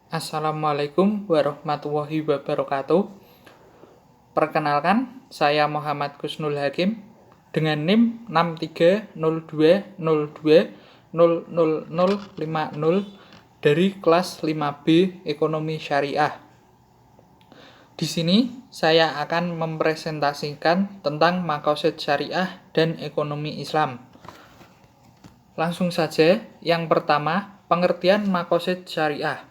Assalamualaikum warahmatullahi wabarakatuh. Perkenalkan, saya Muhammad Kusnul Hakim dengan NIM 6302020050 dari kelas 5B Ekonomi Syariah. Di sini saya akan mempresentasikan tentang maqasid syariah dan ekonomi Islam. Langsung saja, yang pertama, pengertian maqasid syariah.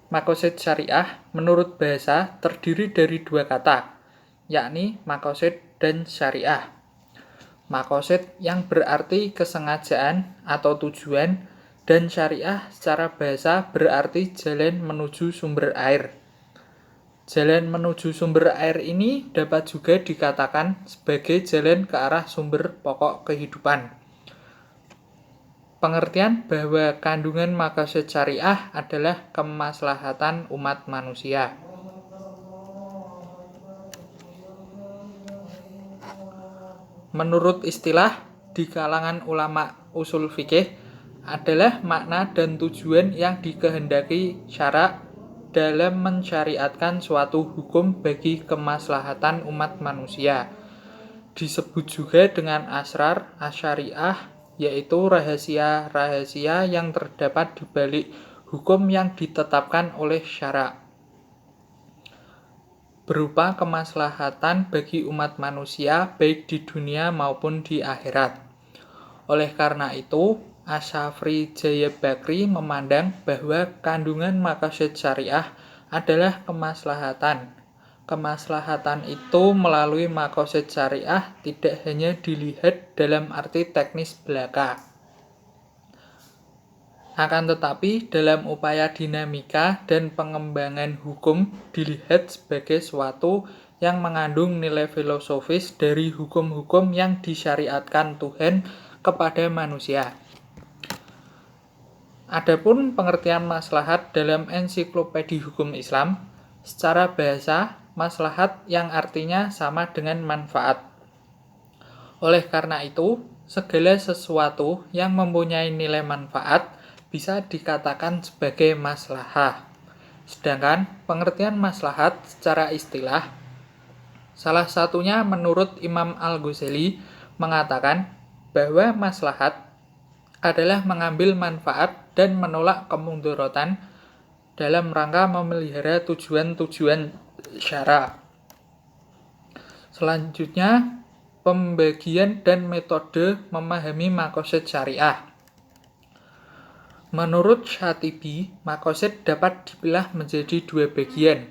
Maqasid syariah menurut bahasa terdiri dari dua kata, yakni maqasid dan syariah. Maqasid yang berarti kesengajaan atau tujuan, dan syariah secara bahasa berarti jalan menuju sumber air. Jalan menuju sumber air ini dapat juga dikatakan sebagai jalan ke arah sumber pokok kehidupan. Pengertian bahwa kandungan maqasid syariah adalah kemaslahatan umat manusia. Menurut istilah di kalangan ulama usul fikih adalah makna dan tujuan yang dikehendaki syara' dalam mensyariatkan suatu hukum bagi kemaslahatan umat manusia. Disebut juga dengan asrar asyariah, yaitu rahasia-rahasia yang terdapat di balik hukum yang ditetapkan oleh syara', berupa kemaslahatan bagi umat manusia baik di dunia maupun di akhirat. Oleh karena itu, Asy-Syafri Jayabakri memandang bahwa kandungan maqasid syariah adalah kemaslahatan. Kemaslahatan itu melalui maqasid syariah tidak hanya dilihat dalam arti teknis belaka. Akan tetapi dalam upaya dinamika dan pengembangan hukum dilihat sebagai suatu yang mengandung nilai filosofis dari hukum-hukum yang disyariatkan Tuhan kepada manusia. Adapun pengertian maslahat dalam ensiklopedi hukum Islam, secara bahasa, maslahat yang artinya sama dengan manfaat. Oleh karena itu, segala sesuatu yang mempunyai nilai manfaat bisa dikatakan sebagai maslahah. Sedangkan pengertian maslahat secara istilah, salah satunya menurut Imam Al-Ghazali mengatakan bahwa maslahat adalah mengambil manfaat dan menolak kemudaratan dalam rangka memelihara tujuan-tujuan syara'. Selanjutnya, pembagian dan metode memahami maqasid syariah. Menurut Syatibi, maqasid dapat dipilah menjadi dua bagian.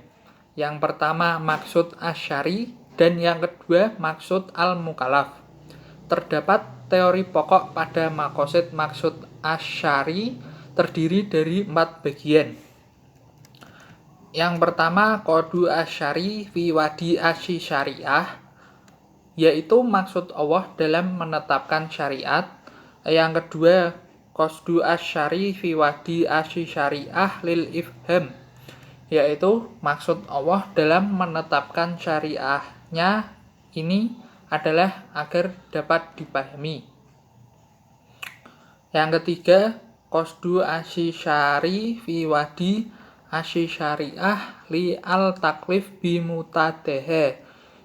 Yang pertama maksud asyari dan yang kedua maksud al-mukallaf. Terdapat teori pokok pada maqasid maksud asyari terdiri dari 4 bagian. Yang pertama qadu asyari fi wadi asy syariah, yaitu maksud Allah dalam menetapkan syariat. Yang kedua qasdu asyari fi wadi asy syariah lil ifham, yaitu maksud Allah dalam menetapkan syariahnya ini adalah agar dapat dipahami. Yang ketiga, qasdu asy syari fi wadi asy syariah li al taklif bi mutadaha,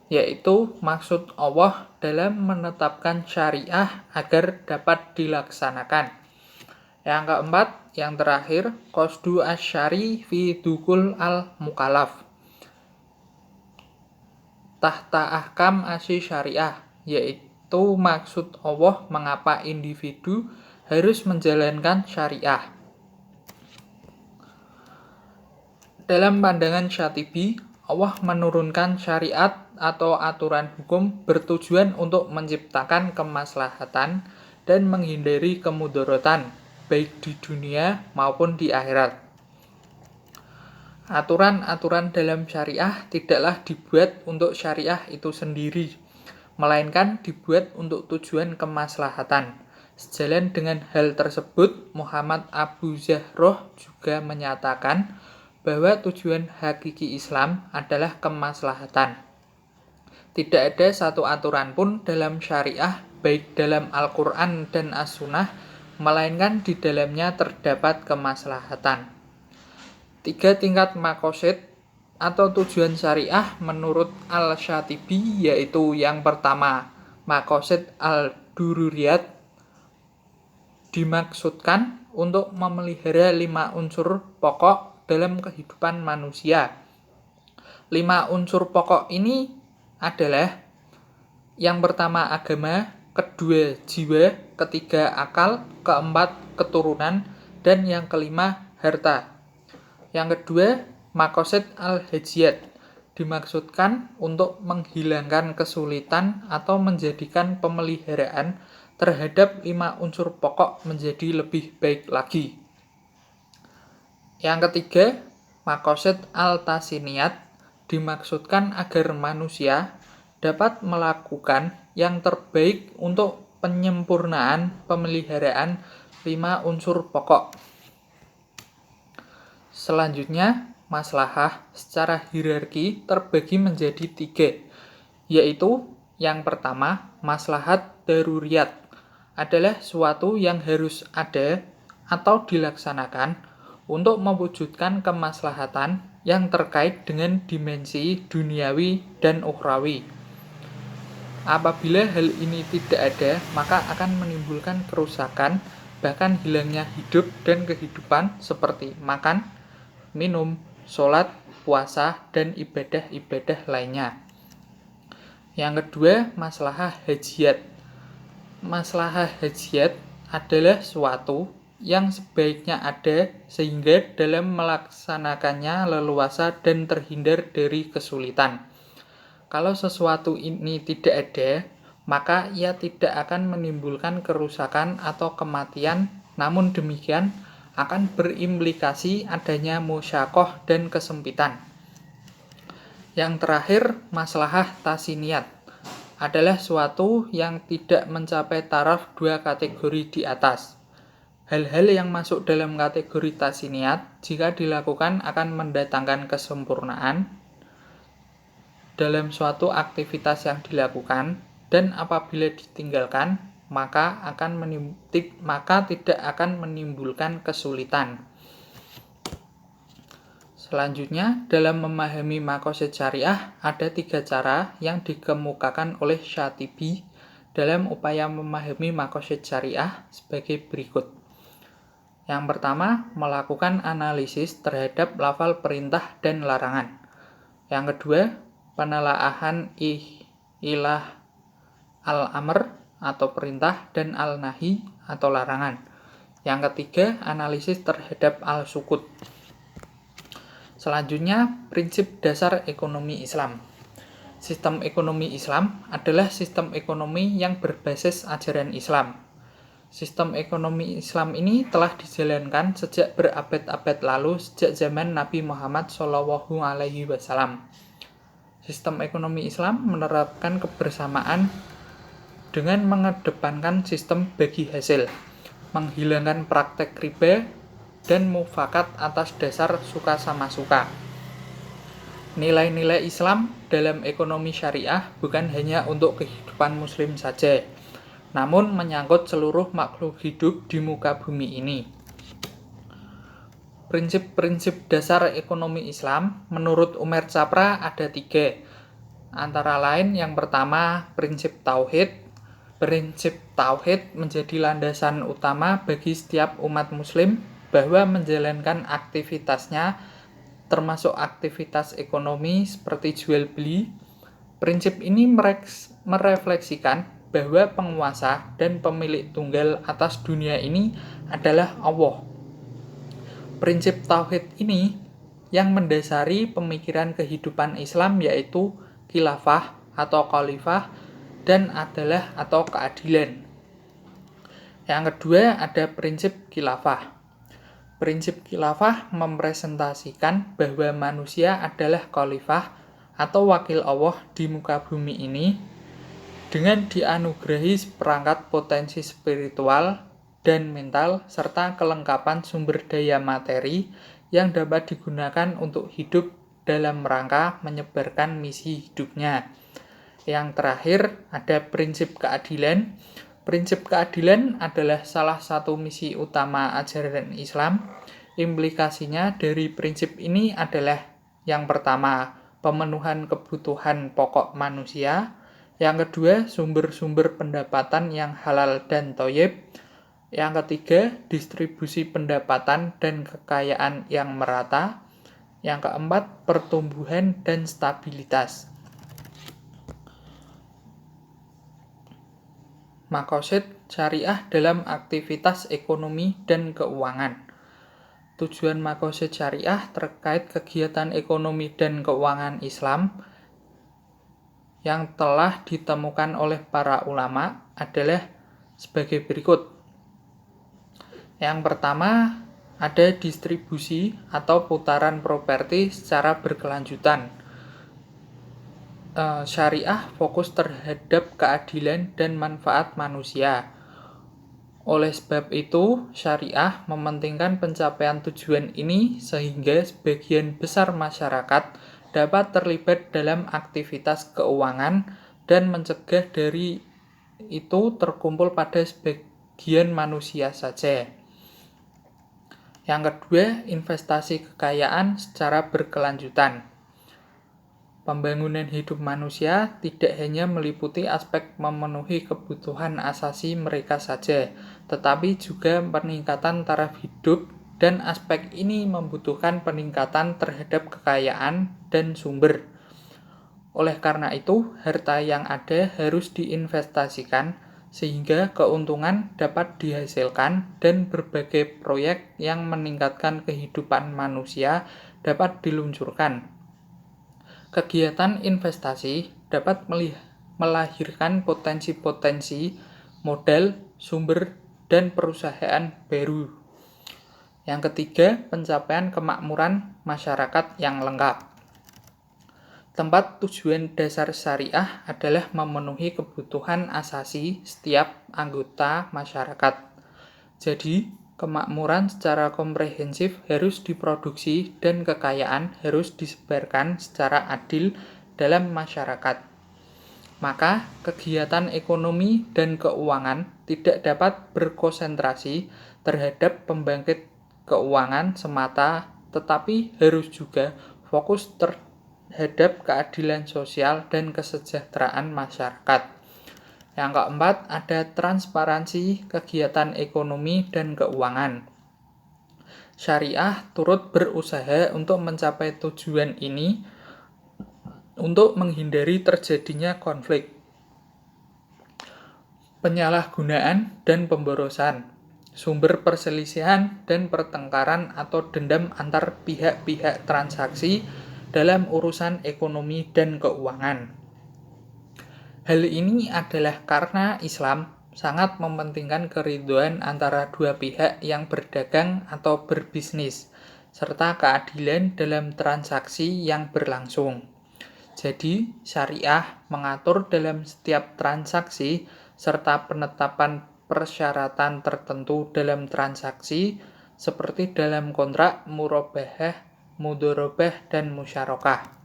yaitu maksud Allah dalam menetapkan syariah agar dapat dilaksanakan. Yang keempat, yang terakhir, qasdu asyari fi dukul al mukallaf tahta ahkam asy syariah, yaitu maksud Allah mengapa individu harus menjalankan syariah. Dalam pandangan Syatibi, Allah menurunkan syariat atau aturan hukum bertujuan untuk menciptakan kemaslahatan dan menghindari kemudaratan baik di dunia maupun di akhirat. Aturan-aturan dalam syariah tidaklah dibuat untuk syariah itu sendiri, melainkan dibuat untuk tujuan kemaslahatan. Sejalan dengan hal tersebut, Muhammad Abu Zahroh juga menyatakan bahwa tujuan hakiki Islam adalah kemaslahatan. Tidak ada satu aturan pun dalam syariah, baik dalam Al-Quran dan As-Sunnah, melainkan di dalamnya terdapat kemaslahatan. Tiga tingkat maqasid atau tujuan syariah menurut Al-Syatibi, yaitu yang pertama, maqasid al-dururiyat, dimaksudkan untuk memelihara 5 unsur pokok dalam kehidupan manusia. 5 unsur pokok ini adalah yang pertama agama, kedua jiwa, ketiga akal, keempat keturunan, dan yang kelima harta. Yang kedua, maqasid al-hajiyat, dimaksudkan untuk menghilangkan kesulitan atau menjadikan pemeliharaan terhadap 5 unsur pokok menjadi lebih baik lagi. Yang ketiga, maqasid al-tasiniyat, dimaksudkan agar manusia dapat melakukan yang terbaik untuk penyempurnaan pemeliharaan 5 unsur pokok. Selanjutnya, maslahah secara hierarki terbagi menjadi 3, yaitu yang pertama, maslahat daruriyat, adalah suatu yang harus ada atau dilaksanakan untuk mewujudkan kemaslahatan yang terkait dengan dimensi duniawi dan ukhrawi. Apabila hal ini tidak ada, maka akan menimbulkan kerusakan, bahkan hilangnya hidup dan kehidupan seperti makan, minum, sholat, puasa, dan ibadah-ibadah lainnya. Yang kedua, maslahah hajiyat. Maslahah hajiyat adalah suatu yang sebaiknya ada sehingga dalam melaksanakannya leluasa dan terhindar dari kesulitan. Kalau sesuatu ini tidak ada, maka ia tidak akan menimbulkan kerusakan atau kematian, namun demikian akan berimplikasi adanya musyaqqah dan kesempitan. Yang terakhir, maslahah tasiniyat adalah suatu yang tidak mencapai taraf 2 kategori di atas. Hal-hal yang masuk dalam kategori tasiniyat jika dilakukan akan mendatangkan kesempurnaan dalam suatu aktivitas yang dilakukan, dan apabila ditinggalkan maka tidak akan menimbulkan kesulitan. Selanjutnya, dalam memahami maqasid syariah ada 3 cara yang dikemukakan oleh Syatibi dalam upaya memahami maqasid syariah sebagai berikut. Yang pertama, melakukan analisis terhadap lafal perintah dan larangan. Yang kedua, penelaahan ilah al-amr atau perintah dan al-nahi atau larangan. Yang ketiga, analisis terhadap al-sukut. Selanjutnya, prinsip dasar ekonomi Islam. Sistem ekonomi Islam adalah sistem ekonomi yang berbasis ajaran Islam. Sistem ekonomi Islam ini telah dijalankan sejak berabad-abad lalu, sejak zaman Nabi Muhammad SAW. Sistem ekonomi Islam menerapkan kebersamaan dengan mengedepankan sistem bagi hasil, menghilangkan praktek riba, dan mufakat atas dasar suka sama suka. Nilai-nilai Islam dalam ekonomi syariah bukan hanya untuk kehidupan muslim saja, namun menyangkut seluruh makhluk hidup di muka bumi ini. Prinsip-prinsip dasar ekonomi Islam menurut Umair Capra ada 3, antara lain yang pertama, prinsip tauhid. Prinsip tauhid menjadi landasan utama bagi setiap umat muslim bahwa menjalankan aktivitasnya, termasuk aktivitas ekonomi seperti jual beli. Prinsip ini merefleksikan bahwa penguasa dan pemilik tunggal atas dunia ini adalah Allah. Prinsip tauhid ini yang mendasari pemikiran kehidupan Islam, yaitu khilafah atau khalifah dan adalah atau keadilan. Yang kedua, ada prinsip khilafah. Prinsip khilafah mempresentasikan bahwa manusia adalah khalifah atau wakil Allah di muka bumi ini dengan dianugerahi seperangkat potensi spiritual dan mental serta kelengkapan sumber daya materi yang dapat digunakan untuk hidup dalam rangka menyebarkan misi hidupnya. Yang terakhir, ada prinsip keadilan. Prinsip keadilan adalah salah satu misi utama ajaran Islam, Implikasinya dari prinsip ini adalah yang pertama, pemenuhan kebutuhan pokok manusia. Yang kedua, sumber-sumber pendapatan yang halal dan thoyyib. Yang ketiga, distribusi pendapatan dan kekayaan yang merata. Yang keempat, pertumbuhan dan stabilitas. Maqasid syariah dalam aktivitas ekonomi dan keuangan. Tujuan maqasid syariah terkait kegiatan ekonomi dan keuangan Islam yang telah ditemukan oleh para ulama adalah sebagai berikut. Yang pertama, ada distribusi atau putaran properti secara berkelanjutan. Syariah fokus terhadap keadilan dan manfaat manusia. Oleh sebab itu, syariah mementingkan pencapaian tujuan ini sehingga sebagian besar masyarakat dapat terlibat dalam aktivitas keuangan dan mencegah dari itu terkumpul pada sebagian manusia saja. Yang kedua, investasi kekayaan secara berkelanjutan. Pembangunan hidup manusia tidak hanya meliputi aspek memenuhi kebutuhan asasi mereka saja, tetapi juga peningkatan taraf hidup, dan aspek ini membutuhkan peningkatan terhadap kekayaan dan sumber. Oleh karena itu, harta yang ada harus diinvestasikan sehingga keuntungan dapat dihasilkan dan berbagai proyek yang meningkatkan kehidupan manusia dapat diluncurkan. Kegiatan investasi dapat melahirkan potensi-potensi modal, sumber, dan perusahaan baru. Yang ketiga, pencapaian kemakmuran masyarakat yang lengkap. Tempat tujuan dasar syariah adalah memenuhi kebutuhan asasi setiap anggota masyarakat. Jadi, kemakmuran secara komprehensif harus diproduksi dan kekayaan harus disebarkan secara adil dalam masyarakat. Maka, kegiatan ekonomi dan keuangan tidak dapat berkonsentrasi terhadap pembangkit keuangan semata, tetapi harus juga fokus terhadap keadilan sosial dan kesejahteraan masyarakat. Yang keempat, ada transparansi kegiatan ekonomi dan keuangan. Syariah turut berusaha untuk mencapai tujuan ini untuk menghindari terjadinya konflik, penyalahgunaan dan pemborosan, sumber perselisihan dan pertengkaran atau dendam antar pihak-pihak transaksi dalam urusan ekonomi dan keuangan. Hal ini adalah karena Islam sangat mementingkan keridhaan antara dua pihak yang berdagang atau berbisnis, serta keadilan dalam transaksi yang berlangsung. Jadi, syariah mengatur dalam setiap transaksi serta penetapan persyaratan tertentu dalam transaksi seperti dalam kontrak, murabahah, mudharabah, dan musyarakah.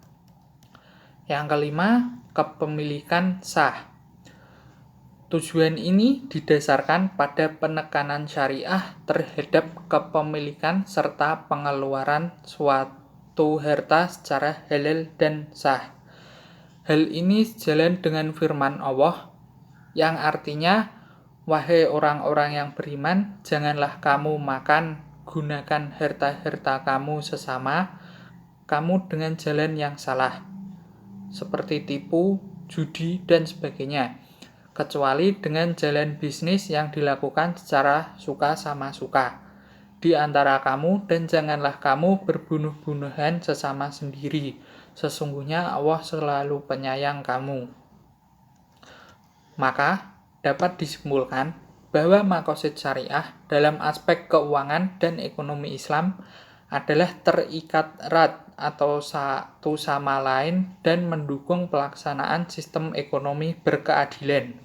Yang kelima, kepemilikan sah. Tujuan ini didasarkan pada penekanan syariah terhadap kepemilikan serta pengeluaran suatu harta secara halal dan sah. Hal ini sejalan dengan firman Allah yang artinya, "Wahai orang-orang yang beriman, janganlah kamu makan, gunakan harta-harta kamu sesama kamu dengan jalan yang salah, seperti tipu, judi, dan sebagainya, kecuali dengan jalan bisnis yang dilakukan secara suka sama suka di antara kamu, dan janganlah kamu berbunuh-bunuhan sesama sendiri. Sesungguhnya Allah selalu penyayang kamu." Maka, dapat disimpulkan bahwa maqasid syariah dalam aspek keuangan dan ekonomi Islam adalah terikat erat atau satu sama lain dan mendukung pelaksanaan sistem ekonomi berkeadilan.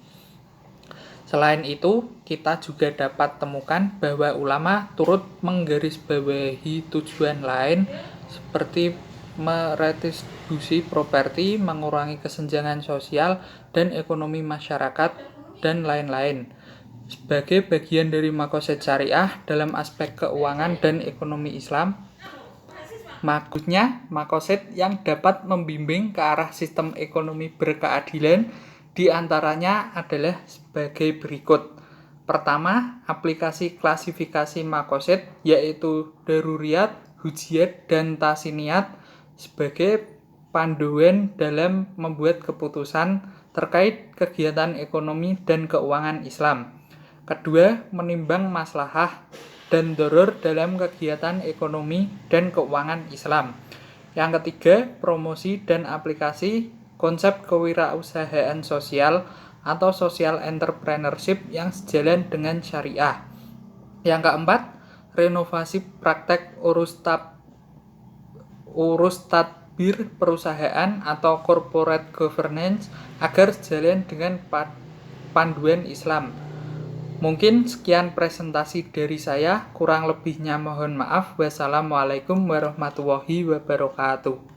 Selain itu, kita juga dapat temukan bahwa ulama turut menggarisbawahi tujuan lain seperti meredistribusi properti, mengurangi kesenjangan sosial dan ekonomi masyarakat, dan lain-lain. sebagai bagian dari makosid syariah dalam aspek keuangan dan ekonomi Islam. Maksudnya, makosid yang dapat membimbing ke arah sistem ekonomi berkeadilan di antaranya adalah sebagai berikut. Pertama, aplikasi klasifikasi makosid yaitu daruriyat, hujiyat, dan tasiniyat sebagai panduan dalam membuat keputusan terkait kegiatan ekonomi dan keuangan Islam. Kedua, menimbang maslahah dan doror dalam kegiatan ekonomi dan keuangan Islam. Yang ketiga, promosi dan aplikasi konsep kewirausahaan sosial atau social entrepreneurship yang sejalan dengan syariah. Yang keempat, renovasi praktek urus tadbir perusahaan atau corporate governance agar sejalan dengan panduan Islam. Mungkin sekian presentasi dari saya, kurang lebihnya mohon maaf. Wassalamualaikum warahmatullahi wabarakatuh.